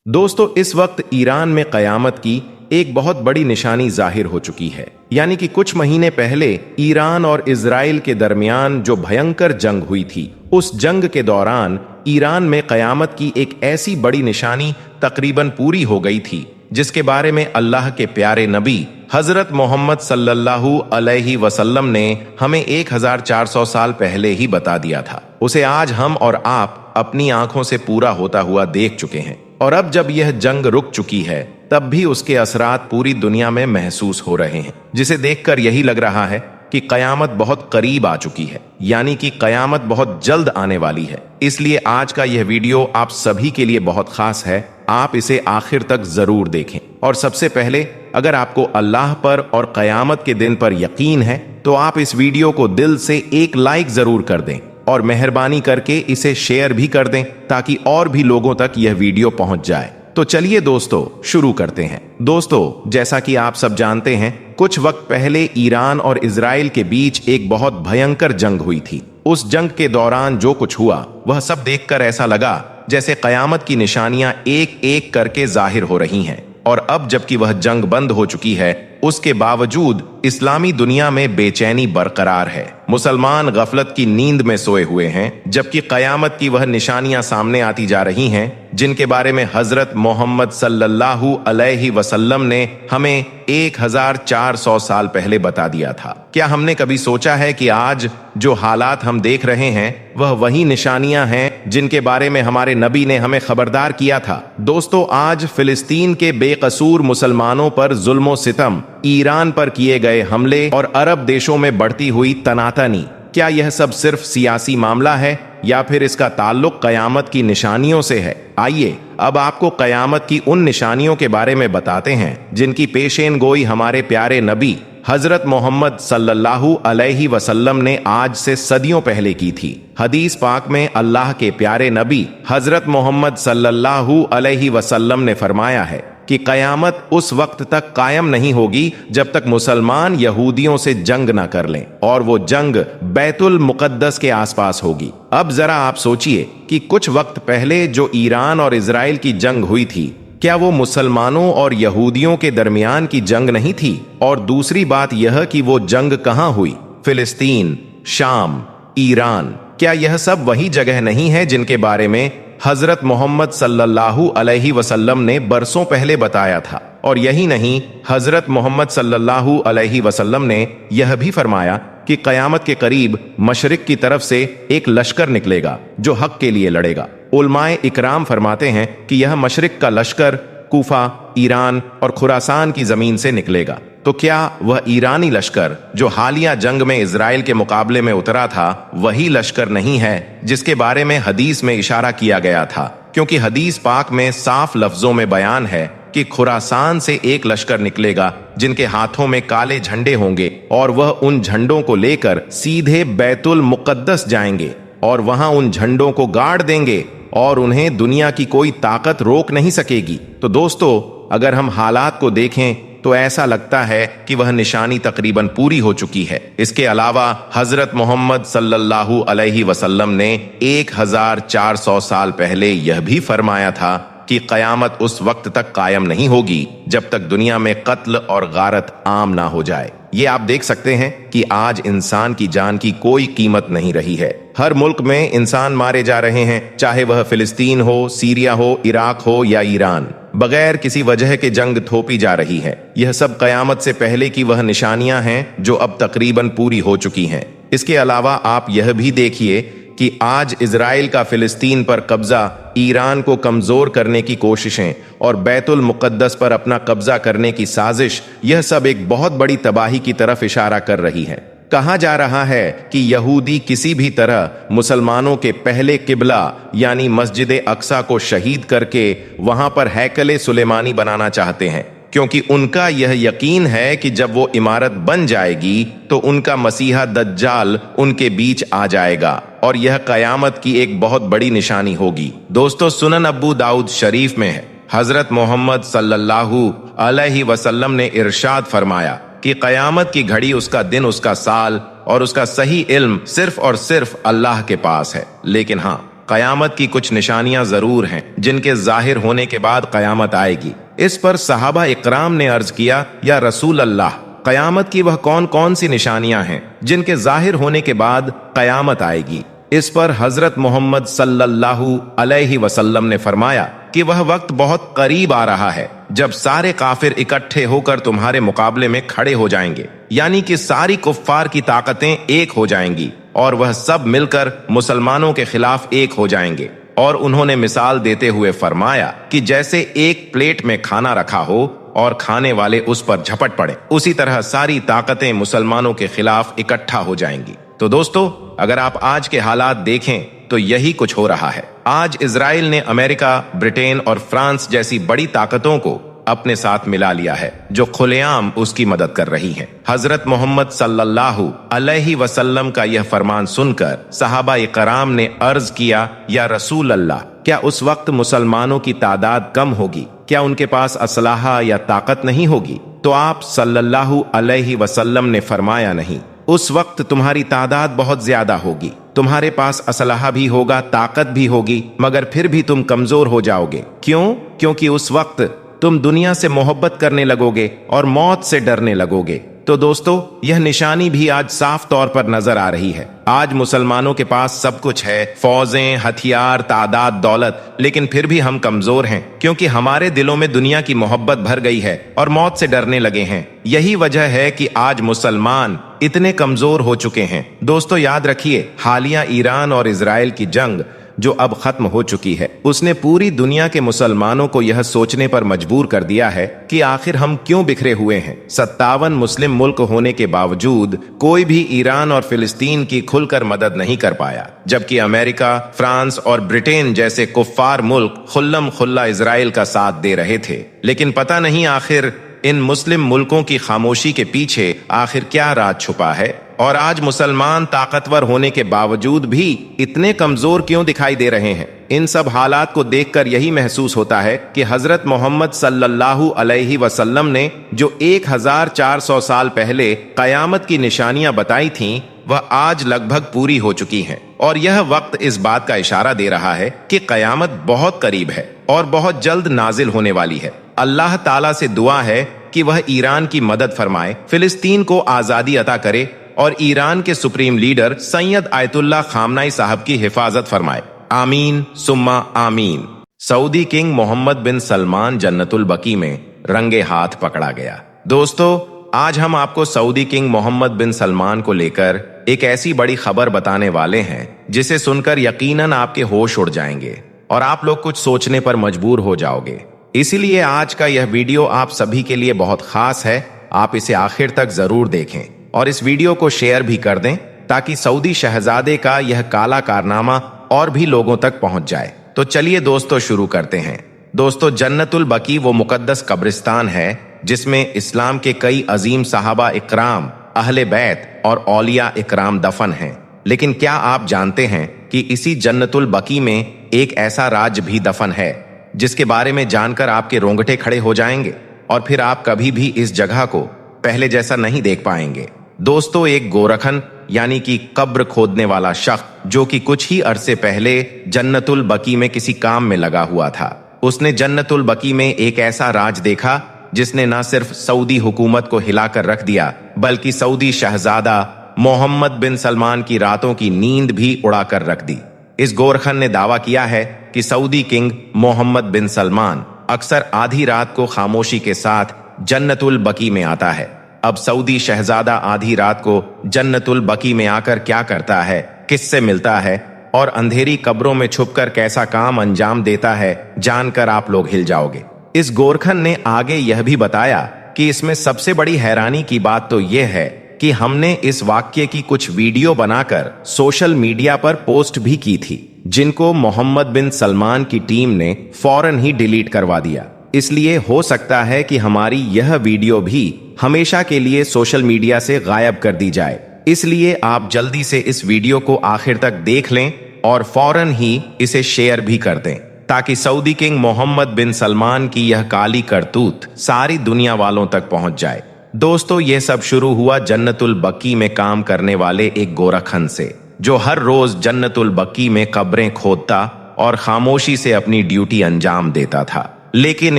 दोस्तों, इस वक्त ईरान में कयामत की एक बहुत बड़ी निशानी जाहिर हो चुकी है। यानी कि कुछ महीने पहले ईरान और इजराइल के दरमियान जो भयंकर जंग हुई थी, उस जंग के दौरान ईरान में कयामत की एक ऐसी बड़ी निशानी तकरीबन पूरी हो गई थी, जिसके बारे में अल्लाह के प्यारे नबी हजरत मोहम्मद सल्लल्लाहु अलैहि वसल्लम ने हमें 1400 साल पहले ही बता दिया था। उसे आज हम और आप अपनी आंखों से पूरा होता हुआ देख चुके हैं। और अब जब यह जंग रुक चुकी है, तब भी उसके असरात पूरी दुनिया में महसूस हो रहे हैं, जिसे देखकर यही लग रहा है कि कयामत बहुत करीब आ चुकी है। यानी कि कयामत बहुत जल्द आने वाली है। इसलिए आज का यह वीडियो आप सभी के लिए बहुत खास है। आप इसे आखिर तक जरूर देखें। और सबसे पहले, अगर आपको अल्लाह पर और कयामत के दिन पर यकीन है, तो आप इस वीडियो को दिल से एक लाइक जरूर कर दें और मेहरबानी करके इसे शेयर भी कर दें, ताकि और भी लोगों तक यह वीडियो पहुंच जाए। तो चलिए दोस्तों, शुरू करते हैं। दोस्तों, जैसा कि आप सब जानते हैं, कुछ वक्त पहले ईरान और इजराइल के बीच एक बहुत भयंकर जंग हुई थी। उस जंग के दौरान जो कुछ हुआ, वह सब देखकर ऐसा लगा जैसे कयामत की निशानियां एक एक करके जाहिर हो रही हैं। और अब जबकि वह जंग बंद हो चुकी है, उसके बावजूद इस्लामी दुनिया में बेचैनी बरकरार है। मुसलमान गफलत की नींद में सोए हुए हैं, जबकि कयामत की वह निशानियां सामने आती जा रही हैं, जिनके बारे में हजरत मोहम्मद सल्लल्लाहु अलैहि वसल्लम ने हमें 1400 साल पहले बता दिया था। क्या हमने कभी सोचा है कि आज जो हालात हम देख रहे हैं, वह वही निशानियां हैं जिनके बारे में हमारे नबी ने हमें खबरदार किया था? दोस्तों, आज फिलिस्तीन के बेकसूर मुसलमानों पर जुल्म सितम, ईरान पर किए गए हमले और अरब देशों में बढ़ती हुई तनातनी, क्या यह सब सिर्फ सियासी मामला है या फिर इसका ताल्लुक कयामत की निशानियों से है? आइए अब आपको कयामत की उन निशानियों के बारे में बताते हैं जिनकी पेशेन गोई हमारे प्यारे नबी हजरत मोहम्मद सल्लल्लाहु अलैहि वसल्लम ने आज से सदियों पहले की थी। हदीस पाक में अल्लाह के प्यारे नबी हजरत मोहम्मद सल्लल्लाहु अलैहि वसल्लम ने फरमाया है कि कयामत उस वक्त तक कायम नहीं होगी जब तक मुसलमान यहूदियों से जंग ना कर लें, और वो जंग बैतुल मुकद्दस के आसपास होगी। अब जरा आप सोचिए कि कुछ वक्त पहले जो ईरान और इजराइल की जंग हुई थी, क्या वो मुसलमानों और यहूदियों के दरमियान की जंग नहीं थी? और दूसरी बात यह कि वो जंग कहाँ हुई? फिलिस्तीन, शाम, ईरान, क्या यह सब वही जगह नहीं है जिनके बारे में हजरत मोहम्मद सल्लल्लाहु अलैहि वसल्लम ने बरसों पहले बताया था? और यही नहीं, हजरत मोहम्मद सल्लल्लाहु अलैहि वसल्लम ने यह भी फरमाया कि कयामत के करीब मशरिक की तरफ से एक लश्कर निकलेगा जो हक के लिए लड़ेगा। उलमाए इकराम फरमाते हैं कि यह मशरिक का लश्कर कूफा, ईरान और खुरासान की जमीन से निकलेगा। तो क्या वह ईरानी लश्कर जो हालिया जंग में इजराइल के मुकाबले में उतरा था, वही लश्कर नहीं है जिसके बारे में हदीस में इशारा किया गया था? क्योंकि हदीस पाक में साफ लफ्जों में बयान है कि खुरासान से एक लश्कर निकलेगा जिनके हाथों में काले झंडे होंगे, और वह उन झंडों को लेकर सीधे बैतुल मुकद्दस जाएंगे और वहां उन झंडों को गाड़ देंगे और उन्हें दुनिया की कोई ताकत रोक नहीं सकेगी। तो दोस्तों, अगर हम हालात को देखें तो ऐसा लगता है कि वह निशानी तकरीबन पूरी हो चुकी है। इसके अलावा हजरत मोहम्मद सल्लल्लाहु अलैहि वसल्लम ने 1400 साल पहले यह भी फरमाया था कि कयामत उस वक्त तक कायम नहीं होगी जब तक दुनिया में कत्ल और गारत आम ना हो जाए। ये आप देख सकते हैं कि आज इंसान की जान की कोई कीमत नहीं रही है। हर मुल्क में इंसान मारे जा रहे हैं, चाहे वह फिलिस्तीन हो, सीरिया हो, इराक हो या ईरान। बगैर किसी वजह के जंग थोपी जा रही है। यह सब कयामत से पहले की वह निशानियां हैं जो अब तकरीबन पूरी हो चुकी हैं। इसके अलावा आप यह भी देखिए कि आज इजराइल का फिलिस्तीन पर कब्जा, ईरान को कमजोर करने की कोशिशें और बैतुल मुकद्दस पर अपना कब्जा करने की साजिश, यह सब एक बहुत बड़ी तबाही की तरफ इशारा कर रही है। कहा जा रहा है कि यहूदी किसी भी तरह मुसलमानों के पहले किबला यानी मस्जिद अक्सा को शहीद करके वहां पर हैकले सुलेमानी बनाना चाहते हैं, क्योंकि उनका यह यकीन है कि जब वो इमारत बन जाएगी तो उनका मसीहा दज्जाल उनके बीच आ जाएगा और यह कयामत की एक बहुत बड़ी निशानी होगी। दोस्तों, सुनन अबू दाऊद शरीफ में है, हजरत मोहम्मद सल्लल्लाहु अलैहि वसल्लम ने इरशाद फरमाया कि कयामत की घड़ी, उसका दिन, उसका साल और उसका सही इल्म सिर्फ और सिर्फ अल्लाह के पास है। लेकिन हाँ, कयामत की कुछ निशानियां जरूर हैं जिनके जाहिर होने के बाद कयामत आएगी। इस पर सहाबा इकराम ने अर्ज किया, या रसूल अल्लाह, कयामत की वह कौन कौन सी निशानियां हैं जिनके जाहिर होने के बाद कयामत आएगी? इस पर हजरत मोहम्मद सल्लल्लाहु अलैहि वसल्लम ने फरमाया कि वह वक्त बहुत करीब आ रहा है जब सारे काफिर इकट्ठे होकर तुम्हारे मुकाबले में खड़े हो जाएंगे, यानी कि सारी कुफ्फार की ताकतें एक हो जाएंगी और वह सब मिलकर मुसलमानों के खिलाफ एक हो जाएंगे। और उन्होंने मिसाल देते हुए फरमाया कि जैसे एक प्लेट में खाना रखा हो और खाने वाले उस पर झपट पड़े, उसी तरह सारी ताकतें मुसलमानों के खिलाफ इकट्ठा हो जाएंगी। तो दोस्तों, अगर आप आज के हालात देखें तो यही कुछ हो रहा है। आज इजराइल ने अमेरिका, ब्रिटेन और फ्रांस जैसी बड़ी ताकतों को अपने साथ मिला लिया है जो खुलेआम उसकी मदद कर रही हैं। हजरत मोहम्मद सल्लल्लाहु अलैहि वसल्लम का यह फरमान सुनकर सहाबा इकराम ने अर्ज किया, या रसूल अल्लाह, क्या उस वक्त मुसलमानों की तादाद कम होगी? क्या उनके पास असलाहा या ताकत नहीं होगी? तो आप सल्लल्लाहु अलैहि वसल्लम ने फरमाया, नहीं, उस वक्त तुम्हारी तादाद बहुत ज्यादा होगी, तुम्हारे पास असलाहा भी होगा, ताकत भी होगी, मगर फिर भी तुम कमजोर हो जाओगे। क्यों? क्योंकि उस वक्त तुम दुनिया से मोहब्बत करने लगोगे और मौत से डरने लगोगे। तो दोस्तों, यह निशानी भी आज साफ तौर पर नजर आ रही है। आज मुसलमानों के पास सब कुछ है, फौजें, हथियार, तादाद, दौलत, लेकिन फिर भी हम कमजोर हैं क्योंकि हमारे दिलों में दुनिया की मोहब्बत भर गई है और मौत से डरने लगे हैं। यही वजह है कि आज मुसलमान इतने कमजोर हो चुके हैं। दोस्तों, याद रखिए, हालिया ईरान और इजराइल की जंग जो अब खत्म हो चुकी है, उसने पूरी दुनिया के मुसलमानों को यह सोचने पर मजबूर कर दिया है कि आखिर हम क्यों बिखरे हुए हैं। 57 मुस्लिम मुल्क होने के बावजूद कोई भी ईरान और फिलिस्तीन की खुलकर मदद नहीं कर पाया, जबकि अमेरिका, फ्रांस और ब्रिटेन जैसे कुफ्फार मुल्क खुल्लम खुल्ला इजराइल का साथ दे रहे थे। लेकिन पता नहीं आखिर इन मुस्लिम मुल्कों की खामोशी के पीछे आखिर क्या राज छुपा है, और आज मुसलमान ताकतवर होने के बावजूद भी इतने कमजोर क्यों दिखाई दे रहे हैं। इन सब हालात को देखकर यही महसूस होता है कि हजरत मोहम्मद सल्लल्लाहु अलैहि वसल्लम ने जो 1400 साल पहले कयामत की निशानियां बताई थीं, वह आज लगभग पूरी हो चुकी हैं। और यह वक्त इस बात का इशारा दे रहा है कि कयामत बहुत करीब है और बहुत जल्द नाजिल होने वाली है। अल्लाह ताला से दुआ है कि वह ईरान की मदद फरमाए, फिलिस्तीन को आजादी अता करे और ईरान के सुप्रीम लीडर सैयद आयतुल्लाह खामनाई साहब की हिफाजत फरमाए। आमीन सुम्मा आमीन। सऊदी किंग मोहम्मद बिन सलमान जन्नतुल बकी में रंगे हाथ पकड़ा गया। दोस्तों, आज हम आपको सऊदी किंग मोहम्मद बिन सलमान को लेकर एक ऐसी बड़ी खबर बताने वाले हैं जिसे सुनकर यकीनन आपके होश उड़ जाएंगे और आप लोग कुछ सोचने पर मजबूर हो जाओगे। इसीलिए आज का यह वीडियो आप सभी के लिए बहुत खास है। आप इसे आखिर तक जरूर देखें और इस वीडियो को शेयर भी कर दें ताकि सऊदी शहजादे का यह काला कारनामा और भी लोगों तक पहुंच जाए। तो चलिए दोस्तों, शुरू करते हैं। दोस्तों, जन्नतुल बकी वो मुकद्दस कब्रिस्तान है जिसमें इस्लाम के कई अजीम साहबा इकराम, अहले बैत और औलिया इकराम दफन हैं। लेकिन क्या आप जानते हैं कि इसी जन्नतुल बकी में एक ऐसा राज भी दफन है जिसके बारे में जानकर आपके रोंगटे खड़े हो जाएंगे और फिर आप कभी भी इस जगह को पहले जैसा नहीं देख पाएंगे। दोस्तों, एक गोरखन यानी कि कब्र खोदने वाला शख्स जो कि कुछ ही अरसे पहले जन्नतुल बकी में किसी काम में लगा हुआ था, उसने जन्नतुल बकी में एक ऐसा राज देखा जिसने न सिर्फ सऊदी हुकूमत को हिलाकर रख दिया बल्कि सऊदी शहजादा मोहम्मद बिन सलमान की रातों की नींद भी उड़ाकर रख दी। इस गोरखन ने दावा किया है कि सऊदी किंग मोहम्मद बिन सलमान अक्सर आधी रात को खामोशी के साथ जन्नतुल बकी में आता है। अब सऊदी शहजादा आधी रात को जन्नतुल बकी में आकर क्या करता है, किससे मिलता है और अंधेरी कब्रों में छुपकर कैसा काम अंजाम देता है, जानकर आप लोग हिल जाओगे। इस गोरखन ने आगे यह भी बताया कि इसमें सबसे बड़ी हैरानी की बात तो यह है कि हमने इस वाक्य की कुछ वीडियो बनाकर सोशल मीडिया पर पोस्ट भी की थी, जिनको मोहम्मद बिन सलमान की टीम ने फौरन ही डिलीट करवा दिया। इसलिए हो सकता है कि हमारी यह वीडियो भी हमेशा के लिए सोशल मीडिया से गायब कर दी जाए। इसलिए आप जल्दी से इस वीडियो को आखिर तक देख लें और फौरन ही इसे शेयर भी कर दें ताकि सऊदी किंग मोहम्मद बिन सलमान की यह काली करतूत सारी दुनिया वालों तक पहुंच जाए। दोस्तों, यह सब शुरू हुआ जन्नतुल बकी में काम करने वाले एक गोरखन से जो हर रोज जन्नतुल बकी में कब्रें खोदता और खामोशी से अपनी ड्यूटी अंजाम देता था। लेकिन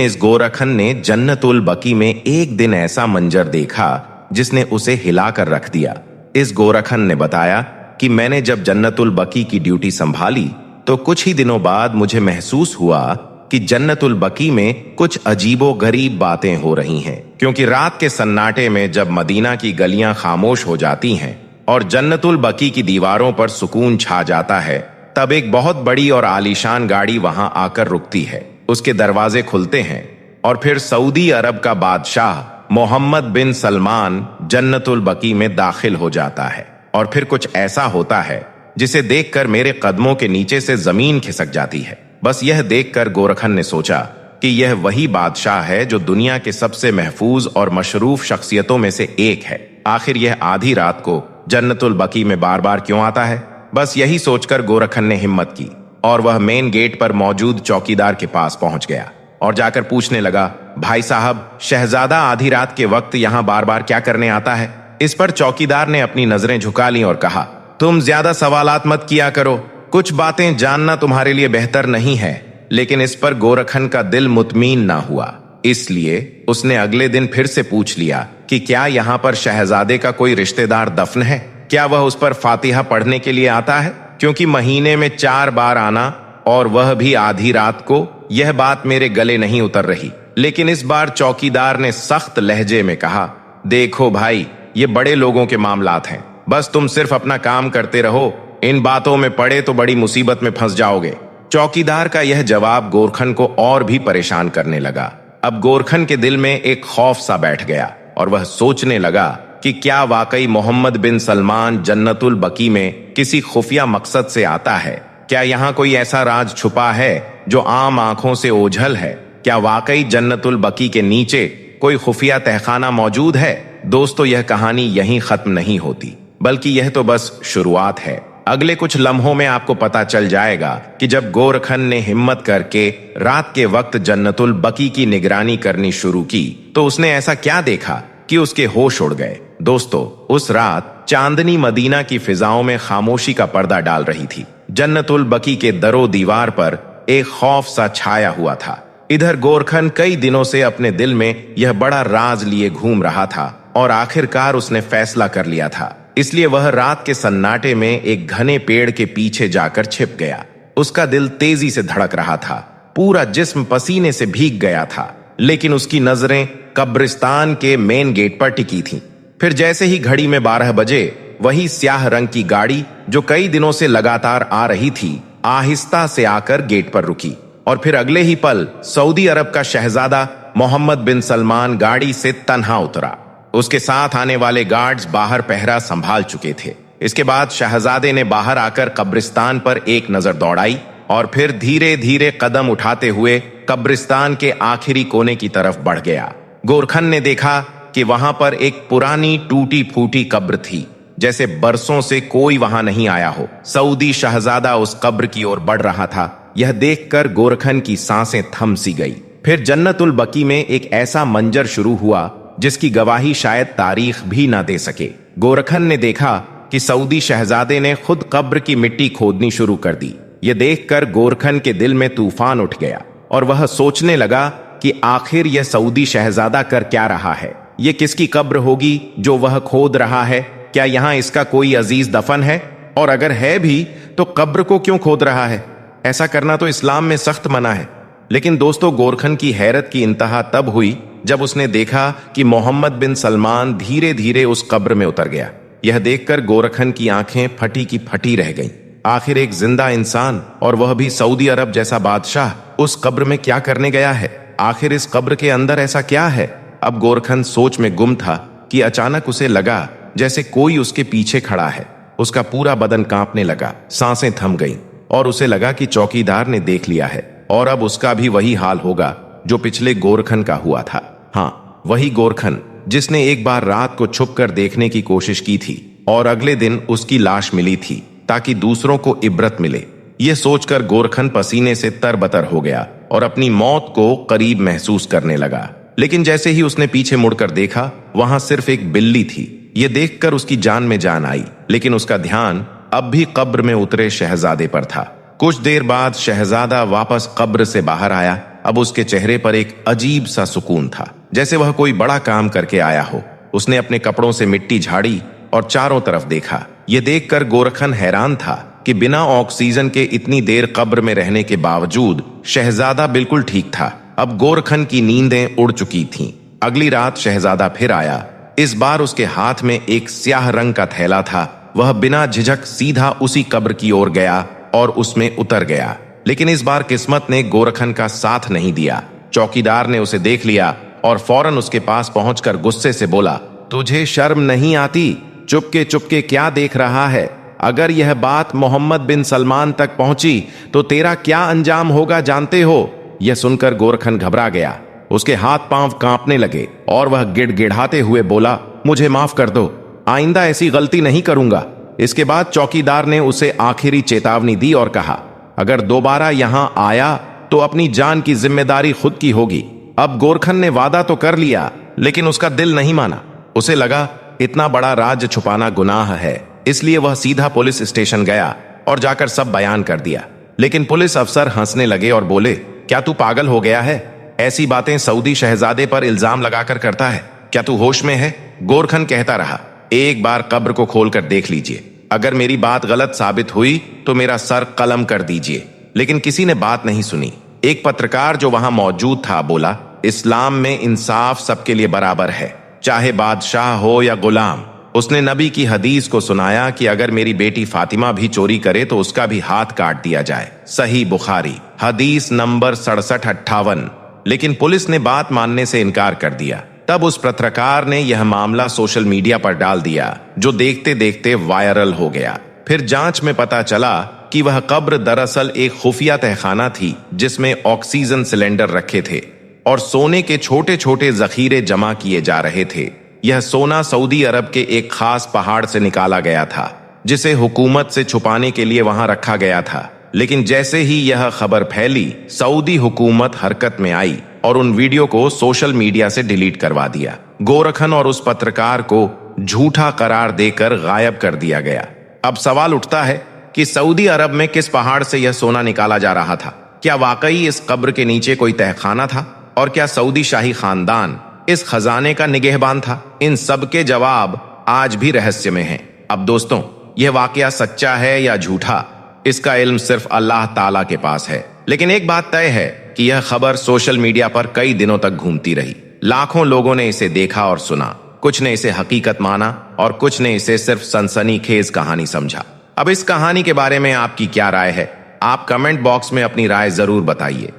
इस गोरखन ने जन्नतुल बकी में एक दिन ऐसा मंजर देखा जिसने उसे हिलाकर रख दिया। इस गोरखन ने बताया कि मैंने जब जन्नतुल बकी की ड्यूटी संभाली तो कुछ ही दिनों बाद मुझे महसूस हुआ कि जन्नतुल बकी में कुछ अजीबो गरीब बातें हो रही हैं, क्योंकि रात के सन्नाटे में जब मदीना की गलियां खामोश हो जाती हैं और जन्नतुल बकी की दीवारों पर सुकून छा जाता है, तब एक बहुत बड़ी और आलीशान गाड़ी वहां आकर रुकती है। उसके दरवाजे खुलते हैं और फिर सऊदी अरब का बादशाह मोहम्मद बिन सलमान जन्नतुल बकी में दाखिल हो जाता है। और फिर कुछ ऐसा होता है जिसे देखकर मेरे कदमों के नीचे से जमीन खिसक जाती है। बस यह देखकर गोरखन ने सोचा कि यह वही बादशाह है जो दुनिया के सबसे महफूज और मशरूफ शख्सियतों में से एक है। आखिर यह आधी रात को जन्नतुल बकी में बार बार क्यों आता है? बस यही सोचकर गोरखन ने हिम्मत की और वह मेन गेट पर मौजूद चौकीदार के पास पहुंच गया और जाकर पूछने लगा, भाई साहब, शहजादा आधी रात के वक्त यहाँ बार बार क्या करने आता है? इस पर चौकीदार ने अपनी नजरें झुका ली और कहा, तुम ज्यादा सवालात मत किया करो, कुछ बातें जानना तुम्हारे लिए बेहतर नहीं है। लेकिन इस पर गोरखन का दिल मुतमीन ना हुआ, इसलिए उसने अगले दिन फिर से पूछ लिया कि क्या यहाँ पर शहजादे का कोई रिश्तेदार दफन है? क्या वह उस पर फातिहा पढ़ने के लिए आता है? क्योंकि महीने में 4 बार आना और वह भी आधी रात को, यह बात मेरे गले नहीं उतर रही। लेकिन इस बार चौकीदार ने सख्त लहजे में कहा, देखो भाई, ये बड़े लोगों के मामलात हैं, बस तुम सिर्फ अपना काम करते रहो, इन बातों में पड़े तो बड़ी मुसीबत में फंस जाओगे। चौकीदार का यह जवाब गोरखन को और भी परेशान करने लगा। अब गोरखन के दिल में एक खौफ सा बैठ गया और वह सोचने लगा कि क्या वाकई मोहम्मद बिन सलमान जन्नतुल बकी में किसी खुफिया मकसद से आता है? क्या यहाँ कोई ऐसा राज छुपा है जो आम आंखों से ओझल है? क्या वाकई जन्नतुल बकी के नीचे कोई खुफिया तहखाना मौजूद है? दोस्तों, यह कहानी यहीं खत्म नहीं होती, बल्कि यह तो बस शुरुआत है। अगले कुछ लम्हों में आपको पता चल जाएगा कि जब गोरखन ने हिम्मत करके रात के वक्त जन्नतुल बकी की निगरानी करनी शुरू की तो उसने ऐसा क्या देखा कि उसके होश उड़ गए। दोस्तों, उस रात चांदनी मदीना की फिजाओं में खामोशी का पर्दा डाल रही थी। जन्नतुल बकी के दरो दीवार पर एक खौफ सा छाया हुआ था। इधर गोरखन कई दिनों से अपने दिल में यह बड़ा राज लिए घूम रहा था और आखिरकार उसने फैसला कर लिया था। इसलिए वह रात के सन्नाटे में एक घने पेड़ के पीछे जाकर छिप गया। उसका दिल तेजी से धड़क रहा था, पूरा जिस्म पसीने से भीग गया था, लेकिन उसकी नजरें कब्रिस्तान के मेन गेट पर टिकी थीं। फिर जैसे ही घड़ी में 12 बजे वही स्याह रंग की गाड़ी जो कई दिनों से लगातार आ रही थी, आहिस्ता से आकर गेट पर रुकी और फिर अगले ही पल सऊदी अरब का शहजादा मोहम्मद बिन सलमान गाड़ी से तन्हा उतरा। उसके साथ आने वाले गार्ड्स बाहर पहरा संभाल चुके थे। इसके बाद शहजादे ने बाहर आकर कब्रिस्तान पर एक नजर दौड़ाई और फिर धीरे धीरे कदम उठाते हुए कब्रिस्तान के आखिरी कोने की तरफ बढ़ गया। गोरखन ने देखा कि वहां पर एक पुरानी टूटी फूटी कब्र थी, जैसे बरसों से कोई वहां नहीं आया हो। सऊदी शहजादा उस कब्र की ओर बढ़ रहा था। यह देखकर गोरखन की सांसें थम सी गई। फिर जन्नतुल बकी में एक ऐसा मंजर शुरू हुआ जिसकी गवाही शायद तारीख भी ना दे सके। गोरखन ने देखा कि सऊदी शहजादे ने खुद कब्र की मिट्टी खोदनी शुरू कर दी। यह देखकर गोरखन के दिल में तूफान उठ गया और वह सोचने लगा कि आखिर यह सऊदी शहजादा कर क्या रहा है। यह किसकी कब्र होगी जो वह खोद रहा है? क्या यहाँ इसका कोई अजीज दफन है? और अगर है भी तो कब्र को क्यों खोद रहा है? ऐसा करना तो इस्लाम में सख्त मना है। लेकिन दोस्तों, गोरखन की हैरत की इंतहा तब हुई जब उसने देखा कि मोहम्मद बिन सलमान धीरे धीरे उस कब्र में उतर गया। यह देखकर गोरखन की आंखें फटी की फटी रह गईं। आखिर एक जिंदा इंसान, और वह भी सऊदी अरब जैसा बादशाह, उस कब्र में क्या करने गया है? आखिर इस कब्र के अंदर ऐसा क्या है? अब गोरखन सोच में गुम था कि अचानक उसे लगा जैसे कोई उसके पीछे खड़ा है। उसका पूरा बदन कांपने लगा, सांसें थम गईं और उसे लगा कि चौकीदार ने देख लिया है और अब उसका भी वही हाल होगा जो पिछले गोरखन का हुआ था। हाँ, वही गोरखन जिसने एक बार रात को छुपकर देखने की कोशिश की थी और अगले दिन उसकी लाश मिली थी ताकि दूसरों को इबरत मिले। यह सोचकर गोरखन पसीने से तरबतर हो गया और अपनी मौत को करीब महसूस करने लगा। लेकिन जैसे ही उसने पीछे मुड़कर देखा, वहां सिर्फ एक बिल्ली थी। यह देखकर उसकी जान में जान आई, लेकिन उसका ध्यान अब भी कब्र में उतरे शहजादे पर था। कुछ देर बाद शहजादा वापस कब्र से बाहर आया। अब उसके चेहरे पर एक अजीब सा सुकून था, जैसे वह कोई बड़ा काम करके आया हो। उसने अपने कपड़ों से मिट्टी झाड़ी और चारों तरफ देखा। यह देखकर गोरखन हैरान था कि बिना ऑक्सीजन के इतनी देर कब्र में रहने के बावजूद शहजादा बिल्कुल ठीक था। अब गोरखन की नींदें उड़ चुकी थीं। अगली रात शहजादा फिर आया। इस बार उसके हाथ में एक स्याह रंग का थैला था। वह बिना झिझक सीधा उसी कब्र की ओर गया और उसमें उतर गया। लेकिन इस बार किस्मत ने गोरखन का साथ नहीं दिया। चौकीदार ने उसे देख लिया और फौरन उसके पास पहुंचकर गुस्से से बोला, तुझे शर्म नहीं आती? चुपके क्या देख रहा है? अगर यह बात मोहम्मद बिन सलमान तक पहुंची तो तेरा क्या अंजाम होगा जानते हो? यह सुनकर गोरखन घबरा गया। उसके हाथ पांव कांपने लगे और वह गिड़गिड़ाते हुए बोला, मुझे माफ कर दो, आइंदा ऐसी गलती नहीं करूंगा। इसके बाद चौकीदार ने उसे आखिरी चेतावनी दी और कहा, अगर दोबारा यहां आया तो अपनी जान की जिम्मेदारी खुद की होगी। अब गोरखन ने वादा तो कर लिया, लेकिन उसका दिल नहीं माना। उसे लगा इतना बड़ा राज छुपाना गुनाह है, इसलिए वह सीधा पुलिस स्टेशन गया और जाकर सब बयान कर दिया। लेकिन पुलिस अफसर हंसने लगे और बोले, क्या तू पागल हो गया है? ऐसी बातें सऊदी शहजादे पर इल्जाम लगाकर करता है? क्या तू होश में है? गोरखन कहता रहा, एक बार कब्र को खोलकर देख लीजिए। अगर मेरी बात गलत साबित हुई तो मेरा सर कलम कर दीजिए। लेकिन किसी ने बात नहीं सुनी। एक पत्रकार जो वहां मौजूद था बोला, इस्लाम में इंसाफ सबके लिए बराबर है, चाहे बादशाह हो या गुलाम। उसने नबी की हदीस को सुनाया कि अगर मेरी बेटी फातिमा भी चोरी करे तो उसका भी हाथ काट दिया जाए। सही बुखारी, हदीस नंबर 6758। लेकिन पुलिस ने बात मानने से इनकार कर दिया। तब उस पत्रकार ने यह मामला सोशल मीडिया पर डाल दिया, जो देखते देखते वायरल हो गया। फिर जांच में पता चला कि वह कब्र दरअसल एक खुफिया तहखाना थी, जिसमें ऑक्सीजन सिलेंडर रखे थे और सोने के छोटे छोटे जखीरे जमा किए जा रहे थे। यह सोना सऊदी अरब के एक खास पहाड़ से निकाला गया था, जिसे हुकूमत से छुपाने के लिए वहां रखा गया था। लेकिन जैसे ही यह खबर फैली, सऊदी हुकूमत हरकत में आई और उन वीडियो को सोशल मीडिया से डिलीट करवा दिया। गोरखन और उस पत्रकार को झूठा करार देकर गायब कर दिया गया। अब सवाल उठता है कि सऊदी अरब में किस पहाड़ से यह सोना निकाला जा रहा था? क्या वाकई इस कब्र के नीचे कोई तहखाना था? और क्या सऊदी शाही खानदान इस खजाने का निगहबान था? इन सब के जवाब आज भी रहस्य में हैं। अब दोस्तों, यह वाकया सच्चा है या झूठा, इसका इल्म सिर्फ अल्लाह ताला के पास है। लेकिन एक बात तय है कि यह खबर सोशल मीडिया पर कई दिनों तक घूमती रही। लाखों लोगों ने इसे देखा और सुना। कुछ ने इसे हकीकत माना और कुछ ने इसे सिर्फ सनसनीखेज कहानी समझा। अब इस कहानी के बारे में आपकी क्या राय है? आप कमेंट बॉक्स में अपनी राय जरूर बताइए।